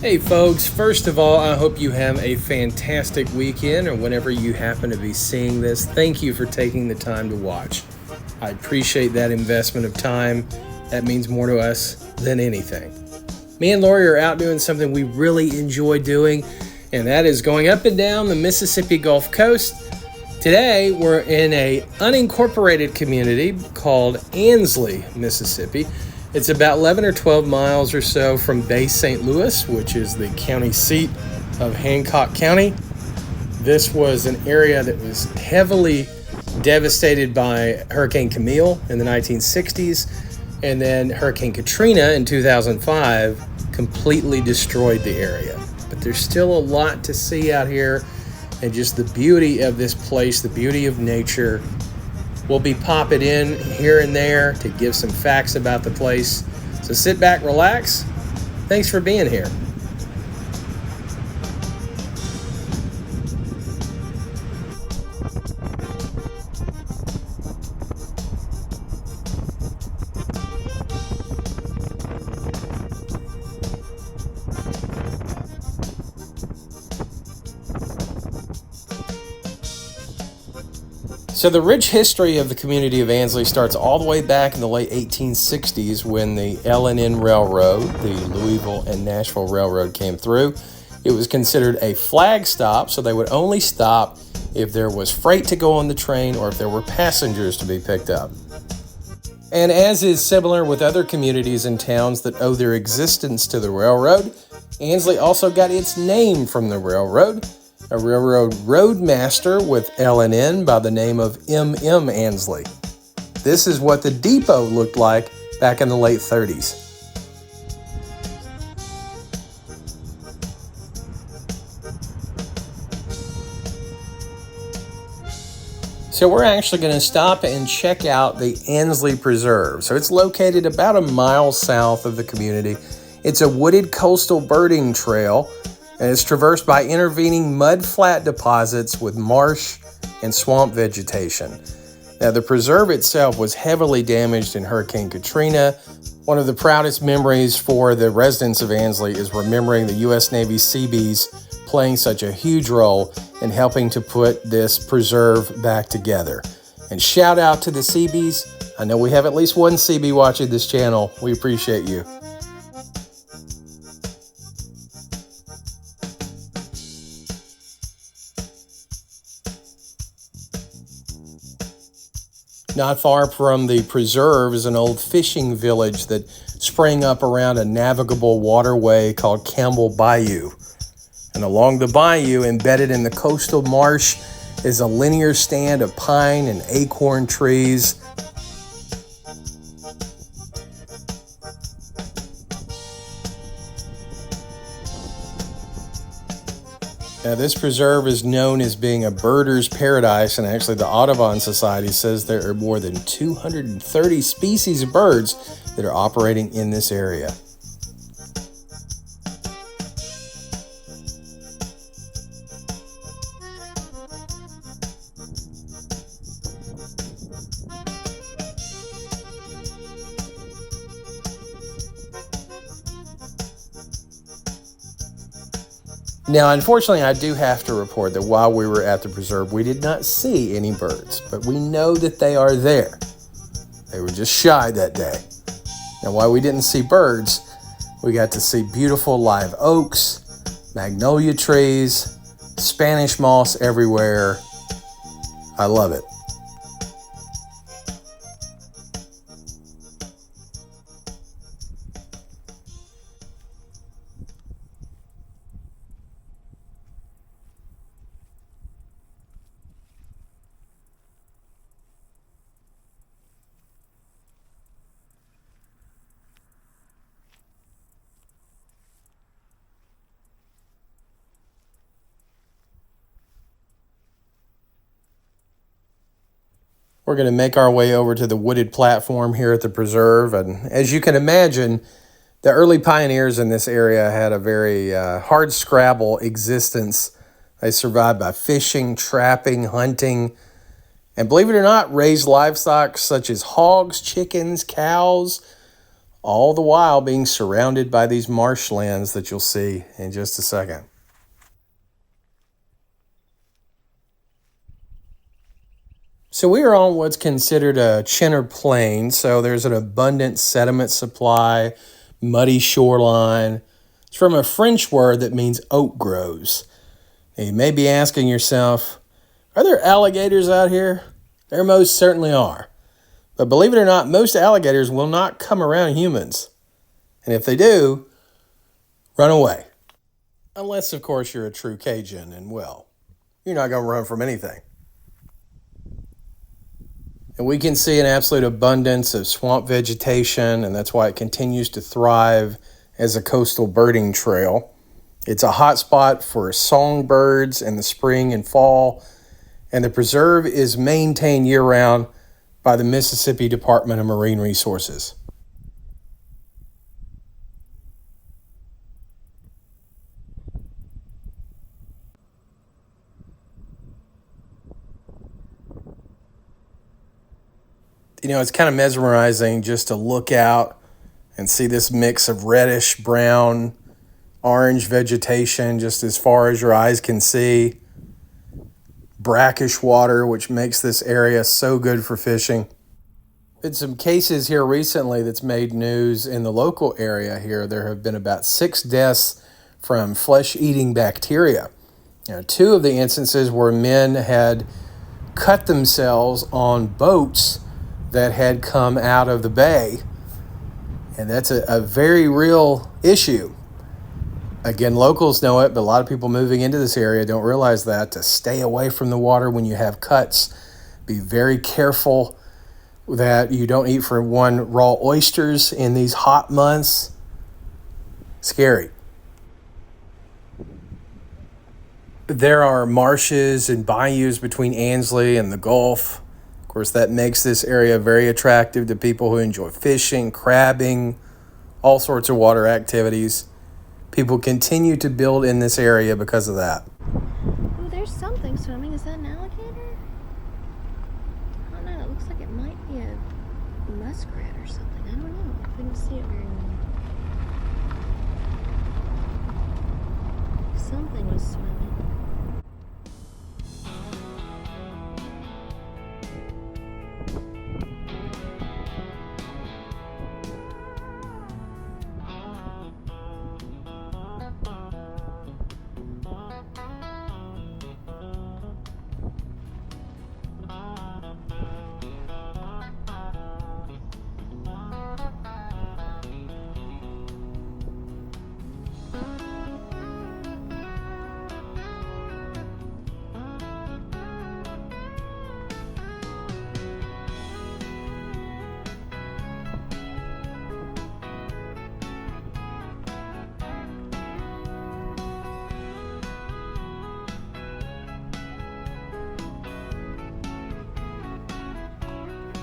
Hey folks, first of all, I hope you have a fantastic weekend or whenever you happen to be seeing this. Thank you for taking the time to watch. I appreciate that investment of time. That means more to us than anything. Me and Lori are out doing something we really enjoy doing, and that is going up and down the Mississippi Gulf Coast. Today, we're in a unincorporated community called Ansley, Mississippi. It's about 11 or 12 miles or so from Bay St. Louis, which is the county seat of Hancock County. This was an area that was heavily devastated by Hurricane Camille in the 1960s, and then Hurricane Katrina in 2005 completely destroyed the area. But there's still a lot to see out here, and just the beauty of this place, the beauty of nature. We'll be popping in here and there to give some facts about the place. So sit back, relax. Thanks for being here. So the rich history of the community of Ansley starts all the way back in the late 1860s when the L&N Railroad, the Louisville and Nashville Railroad, came through. It was considered a flag stop, so they would only stop if there was freight to go on the train or if there were passengers to be picked up. And as is similar with other communities and towns that owe their existence to the railroad, Ansley also got its name from the railroad. A railroad roadmaster with L&N by the name of M.M. Ansley. This is what the depot looked like back in the late 30s. So we're actually going to stop and check out the Ansley Preserve. So it's located about a mile south of the community. It's a wooded coastal birding trail, and it's traversed by intervening mudflat deposits with marsh and swamp vegetation. Now, the preserve itself was heavily damaged in Hurricane Katrina. One of the proudest memories for the residents of Ansley is remembering the U.S. Navy Seabees playing such a huge role in helping to put this preserve back together. And shout out to the Seabees. I know we have at least one Seabee watching this channel. We appreciate you. Not far from the preserve is an old fishing village that sprang up around a navigable waterway called Campbell Bayou. And along the bayou, embedded in the coastal marsh, is a linear stand of pine and acorn trees. Now, this preserve is known as being a birder's paradise, and actually the Audubon Society says there are more than 230 species of birds that are operating in this area. Now, unfortunately, I do have to report that while we were at the preserve, we did not see any birds, but we know that they are there. They were just shy that day. Now, while we didn't see birds, we got to see beautiful live oaks, magnolia trees, Spanish moss everywhere. I love it. We're going to make our way over to the wooded platform here at the preserve. And as you can imagine, the early pioneers in this area had a very hard scrabble existence. They survived by fishing, trapping, hunting, and believe it or not, raised livestock such as hogs, chickens, cows, all the while being surrounded by these marshlands that you'll see in just a second. So we are on what's considered a chinner plain, so there's an abundant sediment supply, muddy shoreline. It's from a French word that means oak groves. Now you may be asking yourself, are there alligators out here? There most certainly are. But believe it or not, most alligators will not come around humans. And if they do, run away. Unless, of course, you're a true Cajun, and well, you're not going to run from anything. And we can see an absolute abundance of swamp vegetation, and that's why it continues to thrive as a coastal birding trail. It's a hot spot for songbirds in the spring and fall, and the preserve is maintained year-round by the Mississippi Department of Marine Resources. You know, it's kind of mesmerizing just to look out and see this mix of reddish, brown, orange vegetation just as far as your eyes can see. Brackish water, which makes this area so good for fishing. In some cases here recently that's made news in the local area here, there have been about 6 deaths from flesh-eating bacteria. Now, 2 of the instances where men had cut themselves on boats that had come out of the bay. And that's a very real issue. Again, locals know it, but a lot of people moving into this area don't realize that. To stay away from the water when you have cuts. Be very careful that you don't eat, for one, raw oysters in these hot months. Scary. There are marshes and bayous between Ansley and the Gulf. Of course, that makes this area very attractive to people who enjoy fishing, crabbing, all sorts of water activities. People continue to build in this area because of that. Oh, there's something swimming. Is that an alligator? I don't know. It looks like it might be a muskrat or something. I don't know. I couldn't see it very well. Something was swimming.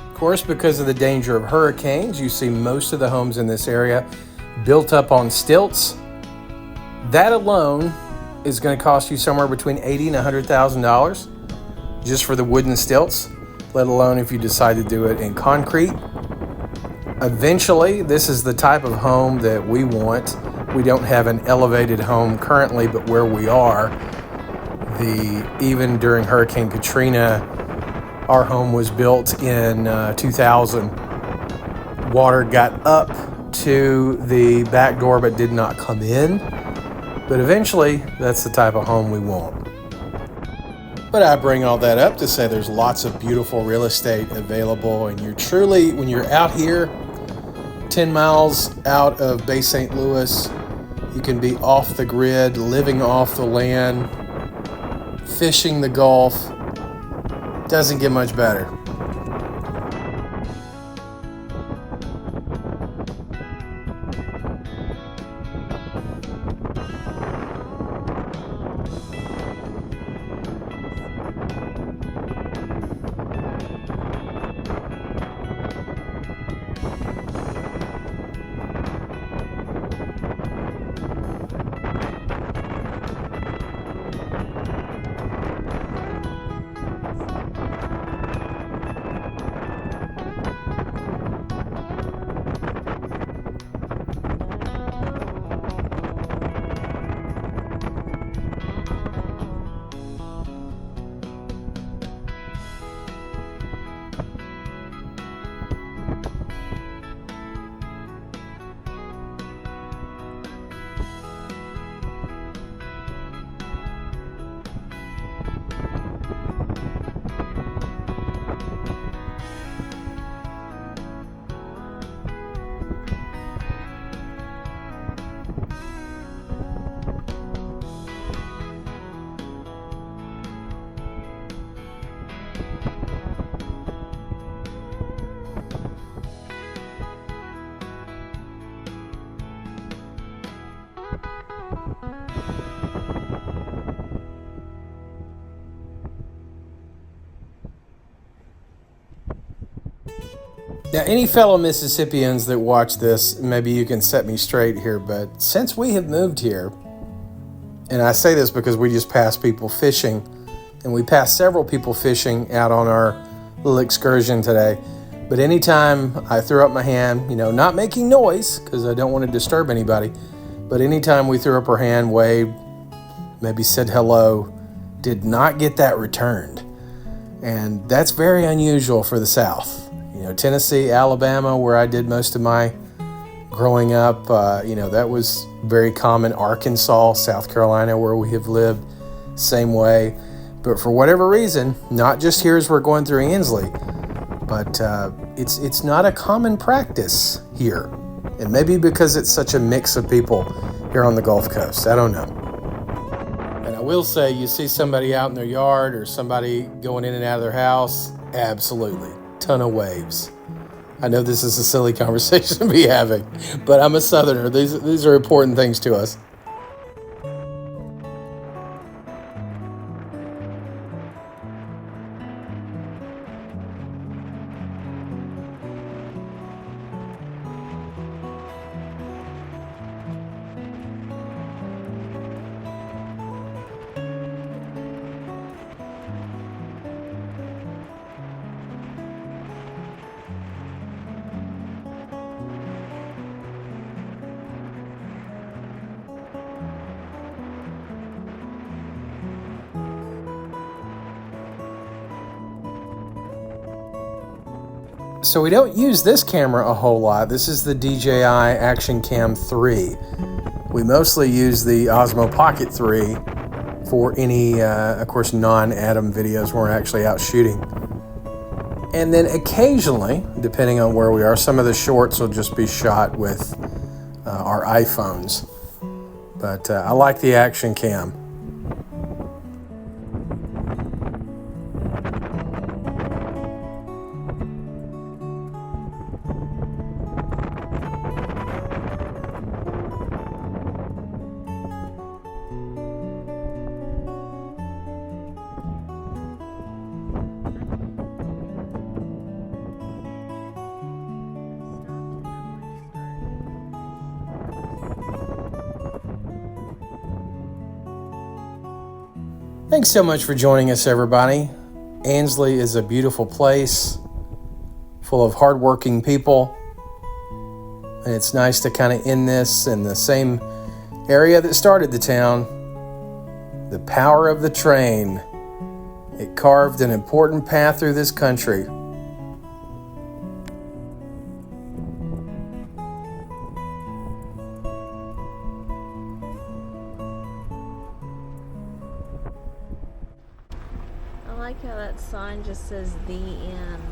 Of course, because of the danger of hurricanes, you see most of the homes in this area built up on stilts. That alone is going to cost you somewhere between $80,000 and $100,000 just for the wooden stilts, let alone if you decide to do it in concrete. Eventually, this is the type of home that we want. We don't have an elevated home currently, but where we are, even during Hurricane Katrina, our home was built in 2000. Water got up to the back door but did not come in. But eventually, that's the type of home we want. But I bring all that up to say there's lots of beautiful real estate available, and you're truly, when you're out here, 10 miles out of Bay St. Louis, you can be off the grid, living off the land, fishing the Gulf. Doesn't get much better. Now, any fellow Mississippians that watch this, maybe you can set me straight here, but since we have moved here, and I say this because we just passed people fishing, and we passed several people fishing out on our little excursion today, but anytime I threw up my hand, not making noise because I don't want to disturb anybody, but anytime we threw up our hand, waved, maybe said hello, did not get that returned. And that's very unusual for the South. Tennessee, Alabama, where I did most of my growing up, that was very common. Arkansas, South Carolina, where we have lived, same way. But for whatever reason, not just here as we're going through Ansley, but it's not a common practice here. And maybe because it's such a mix of people here on the Gulf Coast. I don't know. And I will say, you see somebody out in their yard or somebody going in and out of their house, absolutely. Ton of waves. I know this is a silly conversation to be having, but I'm a Southerner. These are important things to us. So we don't use this camera a whole lot. This is the DJI Action Cam 3. We mostly use the Osmo Pocket 3 for any, of course, non-Atom videos when we're actually out shooting. And then occasionally, depending on where we are, some of the shorts will just be shot with our iPhones. But I like the Action Cam. Thanks so much for joining us, everybody. Ansley is a beautiful place, full of hardworking people, and it's nice to kind of end this in the same area that started the town. The power of the train. It carved an important path through this country. I like how that sign just says the end.